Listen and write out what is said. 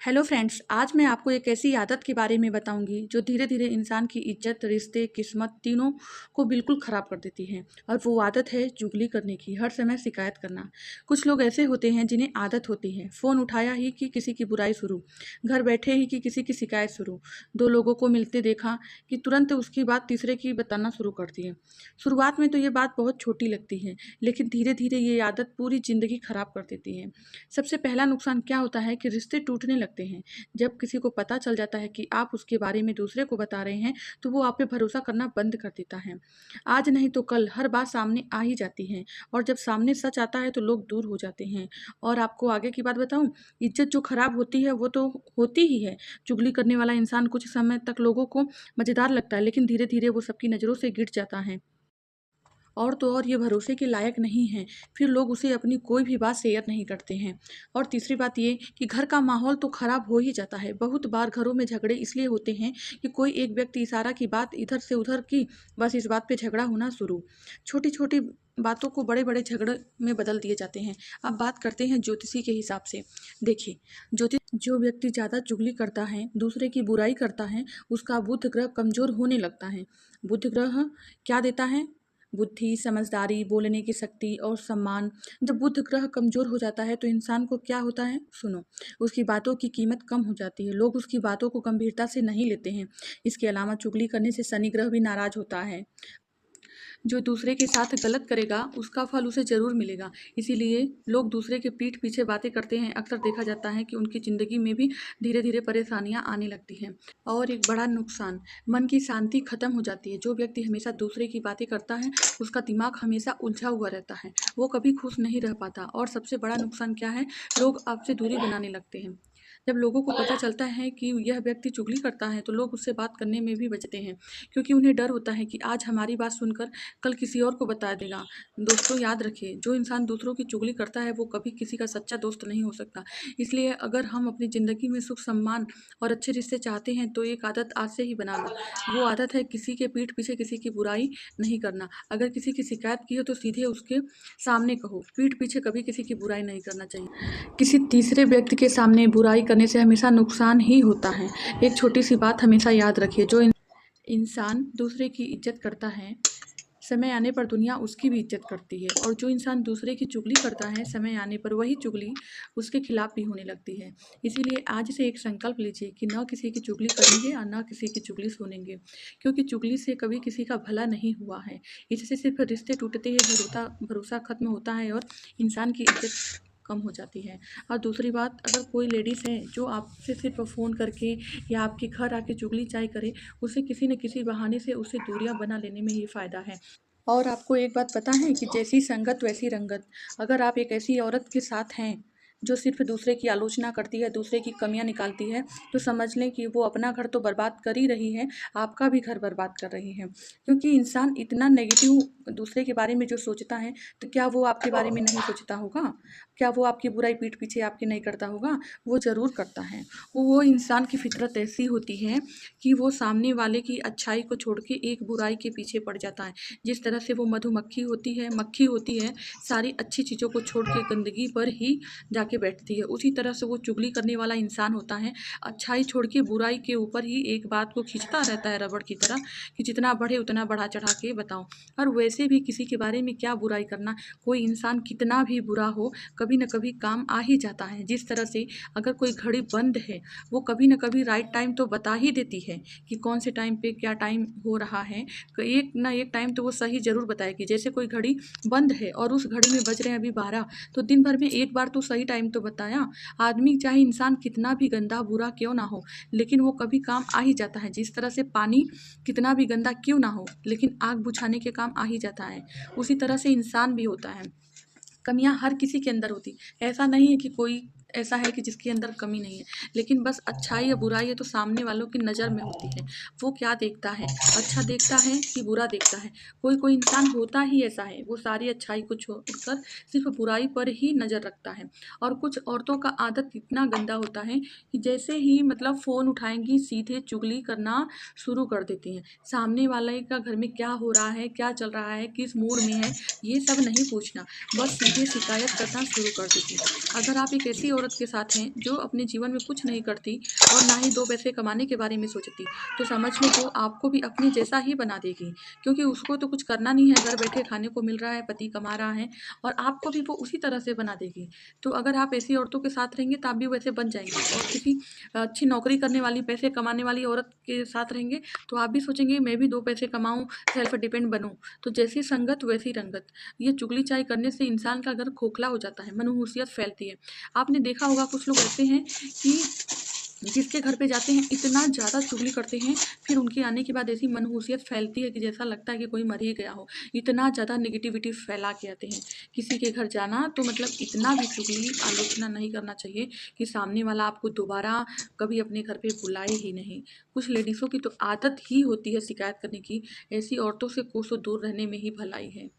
Hello friends, आज मैं आपको एक ऐसी आदत के बारे में बताऊंगी जो धीरे धीरे इंसान की इज्जत, रिश्ते, किस्मत तीनों को बिल्कुल ख़राब कर देती है। और वो आदत है चुगली करने की, हर समय शिकायत करना। कुछ लोग ऐसे होते हैं जिन्हें आदत होती है, फ़ोन उठाया ही कि किसी की बुराई शुरू, घर बैठे ही कि किसी की शिकायत शुरू, दो लोगों को मिलते देखा कि तुरंत उसकी बात तीसरे की बताना शुरू कर दिए। शुरुआत में तो ये बात बहुत छोटी लगती है, लेकिन धीरे धीरे ये आदत पूरी ज़िंदगी ख़राब कर देती है। सबसे पहला नुकसान क्या होता है कि रिश्ते टूटने लगते हैं। जब किसी को पता चल जाता है कि आप उसके बारे में दूसरे को बता रहे हैं, तो वो आप पे भरोसा करना बंद कर देता है। आज नहीं तो कल हर बात सामने आ ही जाती है, और जब सामने सच आता है तो लोग दूर हो जाते हैं। और आपको आगे की बात बताऊं, इज्जत जो खराब होती है वो तो होती ही है। चुगली करने वाला इंसान कुछ समय तक लोगों को मजेदार लगता है, लेकिन धीरे धीरे वो सबकी नज़रों से गिर जाता है। और तो और ये भरोसे के लायक नहीं है, फिर लोग उसे अपनी कोई भी बात शेयर नहीं करते हैं। और तीसरी बात ये कि घर का माहौल तो ख़राब हो ही जाता है। बहुत बार घरों में झगड़े इसलिए होते हैं कि कोई एक व्यक्ति इशारा की बात इधर से उधर की, बस इस बात पे झगड़ा होना शुरू। छोटी छोटी बातों को बड़े बड़े झगड़े में बदल दिए जाते हैं। अब बात करते हैं ज्योतिषी के हिसाब से। देखिए, ज्योतिष जो व्यक्ति ज़्यादा चुगली करता है, दूसरे की बुराई करता है, उसका बुध ग्रह कमज़ोर होने लगता है। बुध ग्रह क्या देता है? बुद्धि, समझदारी, बोलने की शक्ति और सम्मान। जब बुध ग्रह कमजोर हो जाता है तो इंसान को क्या होता है, सुनो, उसकी बातों की कीमत कम हो जाती है, लोग उसकी बातों को गंभीरता से नहीं लेते हैं। इसके अलावा चुगली करने से शनि ग्रह भी नाराज होता है। जो दूसरे के साथ गलत करेगा उसका फल उसे ज़रूर मिलेगा। इसीलिए लोग दूसरे के पीठ पीछे बातें करते हैं। अक्सर देखा जाता है कि उनकी ज़िंदगी में भी धीरे धीरे परेशानियां आने लगती हैं। और एक बड़ा नुकसान, मन की शांति खत्म हो जाती है। जो व्यक्ति हमेशा दूसरे की बातें करता है उसका दिमाग हमेशा उलझा हुआ रहता है, वो कभी खुश नहीं रह पाता। और सबसे बड़ा नुकसान क्या है, लोग आपसे दूरी बनाने लगते हैं। जब लोगों को पता चलता है कि यह व्यक्ति चुगली करता है तो लोग उससे बात करने में भी बचते हैं, क्योंकि उन्हें डर होता है कि आज हमारी बात सुनकर कल किसी और को बता देगा। दोस्तों, याद रखिए, जो इंसान दूसरों की चुगली करता है वो कभी किसी का सच्चा दोस्त नहीं हो सकता। इसलिए अगर हम अपनी ज़िंदगी में सुख, सम्मान और अच्छे रिश्ते चाहते हैं तो एक आदत आज से ही बना लो। वो आदत है किसी के पीठ पीछे किसी की बुराई नहीं करना। अगर किसी की शिकायत की हो तो सीधे उसके सामने कहो, पीठ पीछे कभी किसी की बुराई नहीं करना चाहिए। किसी तीसरे व्यक्ति के सामने बुराई करने से हमेशा नुकसान ही होता है। एक छोटी सी बात हमेशा याद रखिए, जो इंसान दूसरे की इज्जत करता है, समय आने पर दुनिया उसकी भी इज्जत करती है। और जो इंसान दूसरे की चुगली करता है, समय आने पर वही चुगली उसके खिलाफ भी होने लगती है। इसीलिए आज से एक संकल्प लीजिए कि न किसी की चुगली करेंगे और न किसी की चुगली सुनेंगे, क्योंकि चुगली से कभी किसी का भला नहीं हुआ है। इससे सिर्फ रिश्ते टूटते हैं, भरोसा भरोसा खत्म होता है और इंसान की इज्जत कम हो जाती है। और दूसरी बात, अगर कोई लेडीज़ है जो आपसे सिर्फ फ़ोन करके या आपके घर आके चुगली चाय करे, उसे किसी न किसी बहाने से उससे दूरियां बना लेने में ही फ़ायदा है। और आपको एक बात पता है कि जैसी संगत वैसी रंगत। अगर आप एक ऐसी औरत के साथ हैं जो सिर्फ दूसरे की आलोचना करती है, दूसरे की कमियां निकालती है, तो समझ लें कि वो अपना घर तो बर्बाद कर ही रही है, आपका भी घर बर्बाद कर रही है। क्योंकि इंसान इतना नेगेटिव दूसरे के बारे में जो सोचता है, तो क्या वो आपके बारे में नहीं सोचता होगा? क्या वो आपकी बुराई पीठ पीछे आपकी नहीं करता होगा? वो ज़रूर करता है। वो इंसान की फितरत ऐसी होती है कि वो सामने वाले की अच्छाई को छोड़ के एक बुराई के पीछे पड़ जाता है। जिस तरह से वो मधुमक्खी होती है, मक्खी होती है, सारी अच्छी चीज़ों को छोड़ के गंदगी पर ही जाके बैठती है, उसी तरह से वो चुगली करने वाला इंसान होता है। अच्छाई छोड़ के बुराई के ऊपर ही एक बात को खींचता रहता है रबड़ की तरह, कि जितना बढ़े उतना बढ़ा चढ़ा के बताओ। और वैसे भी किसी के बारे में क्या बुराई करना, कोई इंसान कितना भी बुरा हो, कभी न कभी काम आ ही जाता है। जिस तरह से अगर कोई घड़ी बंद है, वो कभी न कभी राइट टाइम तो बता ही देती है कि कौन से टाइम पे क्या टाइम हो रहा है। एक ना एक टाइम तो वो सही ज़रूर बताएगी। जैसे कोई घड़ी बंद है और उस घड़ी में बज रहे हैं अभी 12, तो दिन भर में एक बार तो सही टाइम तो बताया। आदमी चाहे इंसान कितना भी गंदा बुरा क्यों ना हो, लेकिन वो कभी काम आ ही जाता है। जिस तरह से पानी कितना भी गंदा क्यों ना हो, लेकिन आग बुझाने के काम आ ही जाता है, उसी तरह से इंसान भी होता है। कमियां हर किसी के अंदर होती, ऐसा नहीं है कि कोई ऐसा है कि जिसके अंदर कमी नहीं है, लेकिन बस अच्छाई या बुराई है तो सामने वालों की नज़र में होती है। वो क्या देखता है, अच्छा देखता है कि बुरा देखता है। कोई कोई इंसान होता ही ऐसा है, वो सारी अच्छाई को छोड़कर सिर्फ बुराई पर ही नज़र रखता है। और कुछ औरतों का आदत इतना गंदा होता है कि जैसे ही मतलब फ़ोन उठाएंगी सीधे चुगली करना शुरू कर देती हैं। सामने वाले का घर में क्या हो रहा है, क्या चल रहा है, किस मूड में है, ये सब नहीं पूछना, बस सीधे शिकायत करना शुरू कर देती है। अगर आप एक ऐसी औरत के साथ हैं जो अपने जीवन में कुछ नहीं करती और ना ही 2 पैसे कमाने के बारे में सोचती, तो समझ लो वो आपको भी अपने जैसा ही बना देगी, क्योंकि उसको तो कुछ करना नहीं है, घर बैठे खाने को मिल रहा है, पति कमा रहा है और आपको भी वो उसी तरह से बना देगी। तो अगर आप ऐसी औरतों के साथ रहेंगे तो आप भी वैसे बन जाएँगे, और किसी अच्छी नौकरी करने वाली, पैसे कमाने वाली औरत के साथ रहेंगे तो आप भी सोचेंगे मैं भी 2 पैसे कमाऊँ, सेल्फ डिपेंड बनूँ। तो जैसी संगत वैसी रंगत। ये चुगली चाय करने से इंसान का घर खोखला हो जाता है, मनहूसियत फैलती है। आपने देखा होगा कुछ लोग ऐसे हैं कि जिसके घर पे जाते हैं इतना ज़्यादा चुगली करते हैं, फिर उनके आने के बाद ऐसी मनहूसियत फैलती है कि जैसा लगता है कि कोई मर ही गया हो। इतना ज़्यादा नेगेटिविटी फैला के आते हैं। किसी के घर जाना तो मतलब इतना भी चुगली आलोचना नहीं करना चाहिए कि सामने वाला आपको दोबारा कभी अपने घर पे बुलाए ही नहीं। कुछ लेडीज़ों की तो आदत ही होती है शिकायत करने की, ऐसी औरतों से कोसों दूर रहने में ही भलाई है।